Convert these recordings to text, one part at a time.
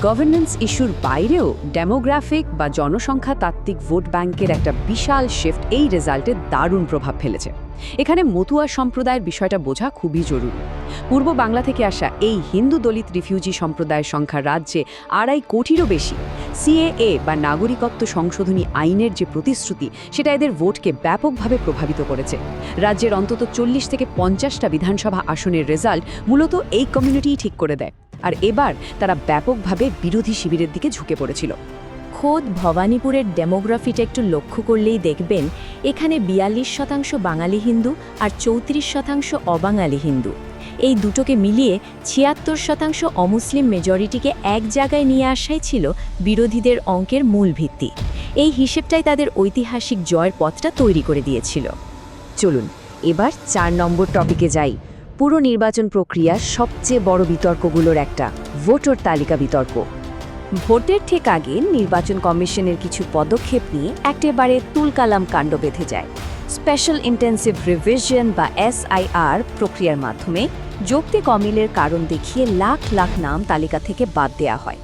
Governance ইস্যুর বাইরেও demographic বা জনসংখ্যা তাত্ত্বিক ভোট ব্যাংকের একটা বিশাল শিফট এই রেজাল্টে দারুণ প্রভাব ফেলেছে। এখানে মতুয়া সম্প্রদায়ের বিষয়টা বোঝা খুবই জরুরি। পূর্ব বাংলা থেকে আসা এই হিন্দু দলিত রিফিউজি সম্প্রদায়ের সংখ্যা রাজ্যে ২.৫ কোটিরও বেশি। সিএএ বা নাগরিকত্ব সংশোধনী আইনের যে প্রতিশ্রুতি সেটা এদের ভোটকে ব্যাপকভাবে প্রভাবিত করেছে। রাজ্যের অন্তত ৪০ থেকে ৫০টা বিধানসভা আসনের রেজাল্ট মূলত এই কমিউনিটিই ঠিক করে দেয়। আর এবার তারা ব্যাপকভাবে বিরোধী শিবিরের দিকে ঝুঁকে পড়েছিল। খোদ ভবানীপুরের ডেমোগ্রাফিটা একটু লক্ষ্য করলেই দেখবেন এখানে ৪২% বাঙালি হিন্দু আর ৩৪% অবাঙালি হিন্দু। এই দুটোকে মিলিয়ে ৭৬% অমুসলিম মেজরিটিকে এক জায়গায় নিয়ে আসাই ছিল বিরোধীদের অঙ্কের মূল ভিত্তি। এই হিসেবটাই তাদের ঐতিহাসিক জয়ের পথটা তৈরি করে দিয়েছিল। চলুন এবার ৪ নম্বর টপিকে যাই। পুরো নির্বাচন প্রক্রিয়ার সবচেয়ে বড় বিতর্কগুলোর একটা, ভোটার তালিকা বিতর্ক। ভোটের ঠিক আগে নির্বাচন কমিশনের কিছু পদক্ষেপ নিয়ে একেবারে তুলকালাম কাণ্ড বেঁধে যায়। স্পেশাল ইন্টেন্সিভ রিভিশন বা SIR প্রক্রিয়ার মাধ্যমে যৌক্তিক অমিলের কারণ দেখিয়ে লাখ লাখ নাম তালিকা থেকে বাদ দেয়া হয়।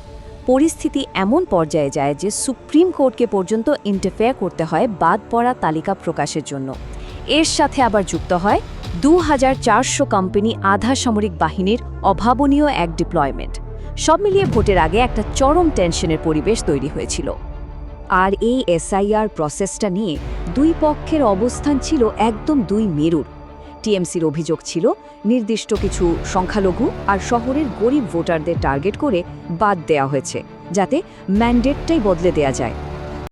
পরিস্থিতি এমন পর্যায়ে যায় যে সুপ্রিম কোর্টকে পর্যন্ত ইন্টারফেয়ার করতে হয় বাদ পড়া তালিকা প্রকাশের জন্য। এর সাথে আবার যুক্ত হয় ২৪০০ কোম্পানি আধা সামরিক বাহিনীর অভাবনীয় এক ডিপ্লয়মেন্ট। সব মিলিয়ে ভোটের আগে একটা চরম টেনশনের পরিবেশ তৈরি হয়েছিল। আর এই SIR প্রসেসটা নিয়ে দুই পক্ষের অবস্থান ছিল একদম দুই মেরুর। টিএমসির অভিযোগ ছিল নির্দিষ্ট কিছু সংখ্যালঘু আর শহরের গরিব ভোটারদের টার্গেট করে বাদ দেওয়া হয়েছে, যাতে ম্যান্ডেটটাই বদলে দেয়া যায়।